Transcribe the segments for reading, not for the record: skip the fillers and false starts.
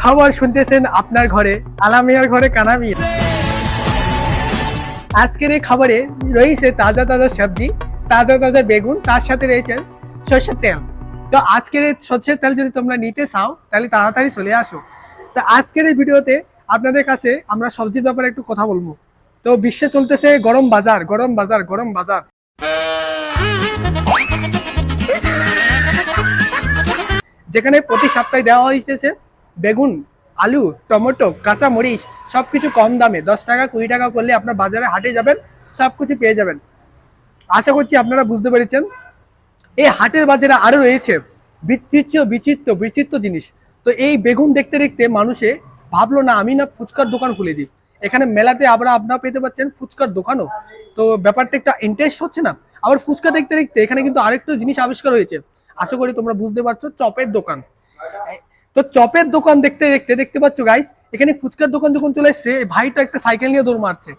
খবর শুনতেছেন আপনার ঘরে, আলামিয়ার ঘরে কানামিয়া। আজকের এই খবরে রয়েছে তাজা তাজা সবজি, তাজা তাজা বেগুন, তার সাথে রয়েছে সর্ষের তেল। তো আজকের এই সর্ষের তেল যদি তোমরা নিতে চাও তাহলে তাড়াতাড়ি চলে আসো। তো আজকের এই ভিডিওতে আপনাদের কাছে আমরা সবজির ব্যাপারে একটু কথা বলবো। তো বিশ্বে চলতেছে গরম বাজার, গরম বাজার, গরম বাজার। যেখানে প্রতি সপ্তাহে দেওয়া হইতেছে বেগুন, আলু, টমেটো, কাঁচা মরিচ সবকিছু কম দামে 10 টাকা 20 টাকা করলে আপনার বাজারে হাটে যাবেন, সবকিছু পেয়ে যাবেন। আশা করছি আপনারা বুঝতে পেরেছেন। এই হাটের বাজারে আরো রয়েছে বিচিত্র বিচিত্র বিচিত্র জিনিস। তো এই বেগুন দেখতে দেখতে মানুষে ভাবলো না আমি না ফুচকার দোকান খুলে দিই। এখানে মেলাতে আপনারা পেতে পাচ্ছেন ফুচকার দোকানও। তো ব্যাপারটা একটা ইন্টারেস্ট হচ্ছে না। আবার ফুচকা দেখতে দেখতে এখানে কিন্তু আরেকটা জিনিস আবিষ্কার হয়েছে। আশা করি তোমরা বুঝতে পারছো, চপের দোকান। তো চপের দোকান দেখতে দেখতে দেখতে পাচ্ছ গাইস, এখানে ফুচকার দোকান যখন চলে এসছে, এই ভাইটা একটা সাইকেল নিয়ে দৌড় মারছে।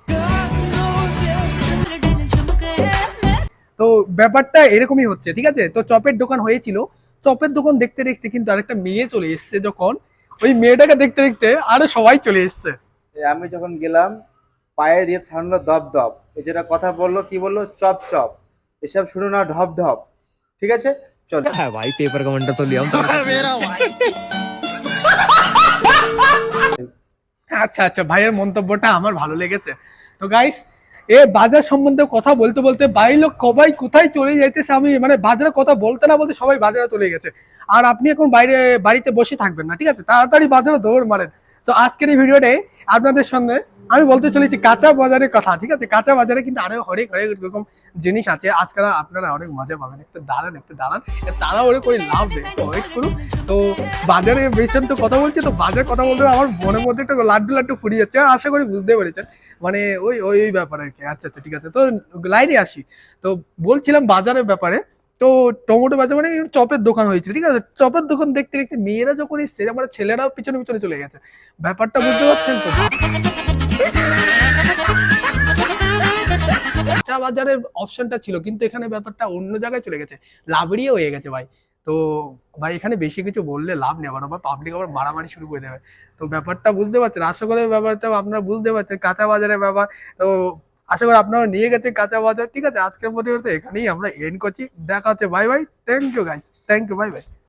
তো ব্যাপারটা এরকমই হচ্ছে, ঠিক আছে। তো চপের দোকান হয়েছিল, চপের দোকান দেখতে দেখতে কিন্তু আরেকটা মেয়ে চলে এসছে। যখন ওই মেয়েটাকে দেখতে দেখতে আরো সবাই চলে এসছে। আমি যখন গেলাম পায়ে দিয়ে ছাড়লো দপ দপ, এই যেটা কথা বললো কি বললো চপ চপ, এসব শুনো না ঢপ ঢপ। ঠিক আছে চলো। है भाई पेपर का मंडा तो लिया हूं আচ্ছা আচ্ছা, ভাইয়ের মন্তব্যটা আমার ভালো লেগেছে। তো গাইস, এ বাজার সম্বন্ধে কথা বলতে বলতে বাড়ির লোক সবাই কোথায় চলে যাইতেছে, আমি মানে বাজারের কথা বলতে না বলতে সবাই বাজারে চলে গেছে। আর আপনি এখন বাড়িতে বসে থাকবেন না, ঠিক আছে, তাড়াতাড়ি বাজারে দৌড় মারেন। তো আজকের এই ভিডিওতে আপনাদের সঙ্গে আমি বলতে চলেছি কাঁচা বাজারের কথা, ঠিক আছে। কাঁচা বাজারে কিন্তু আরো হরেক হরেক রকম জিনিস আছে। আজকাল আপনারা অনেক মজা পাবেন। একটু দাঁড়ান, তাড়াহুড়ো করে লাভ নেই, একটু ওয়েট করুন। তো বাজারে বেচেন তো কথা বলছি, তো বাজার কথা বলতে আমার মনের মধ্যে একটু লাড্ডু লাড্ডু ফুরিয়ে যাচ্ছে। আশা করি বুঝতে পেরেছেন, মানে ওই ওই ওই ব্যাপার আর কি। আচ্ছা আচ্ছা, ঠিক আছে। তো লাইনে আসি। তো বলছিলাম বাজারের ব্যাপারে। তো টমেটো বাজার মানে চপের দোকান হয়েছিল, ঠিক আছে। চপের দোকান দেখতে দেখতে মেয়েরা যখন এসছে, আমার ছেলেরাও পিছনে পিছনে চলে গেছে। ব্যাপারটা বুঝতে পারছেন তো। কাঁচা বাজারের অপশনটা ছিল, কিন্তু এখানে ব্যাপারটা অন্য জায়গায় চলে গেছে, লাভড়িয়ে হয়ে গেছে ভাই। তো ভাই এখানে বেশি কিছু বললে লাভ নেই, আবার পাবলিক আবার মারামারি শুরু করে দেবে। তো ব্যাপারটা বুঝতে পারছেন, আশা করি ব্যাপারটা আপনারা বুঝতে পারছেন কাঁচা বাজারের ব্যাপার। তো আশা করি আপনারা নিয়ে গেছেন কাঁচা বাজার, ঠিক আছে। আজকের পরিবর্তে এখানেই আমরা এন্ড করছি। দেখা হচ্ছে, bye bye, thank you guys, thank you, bye by.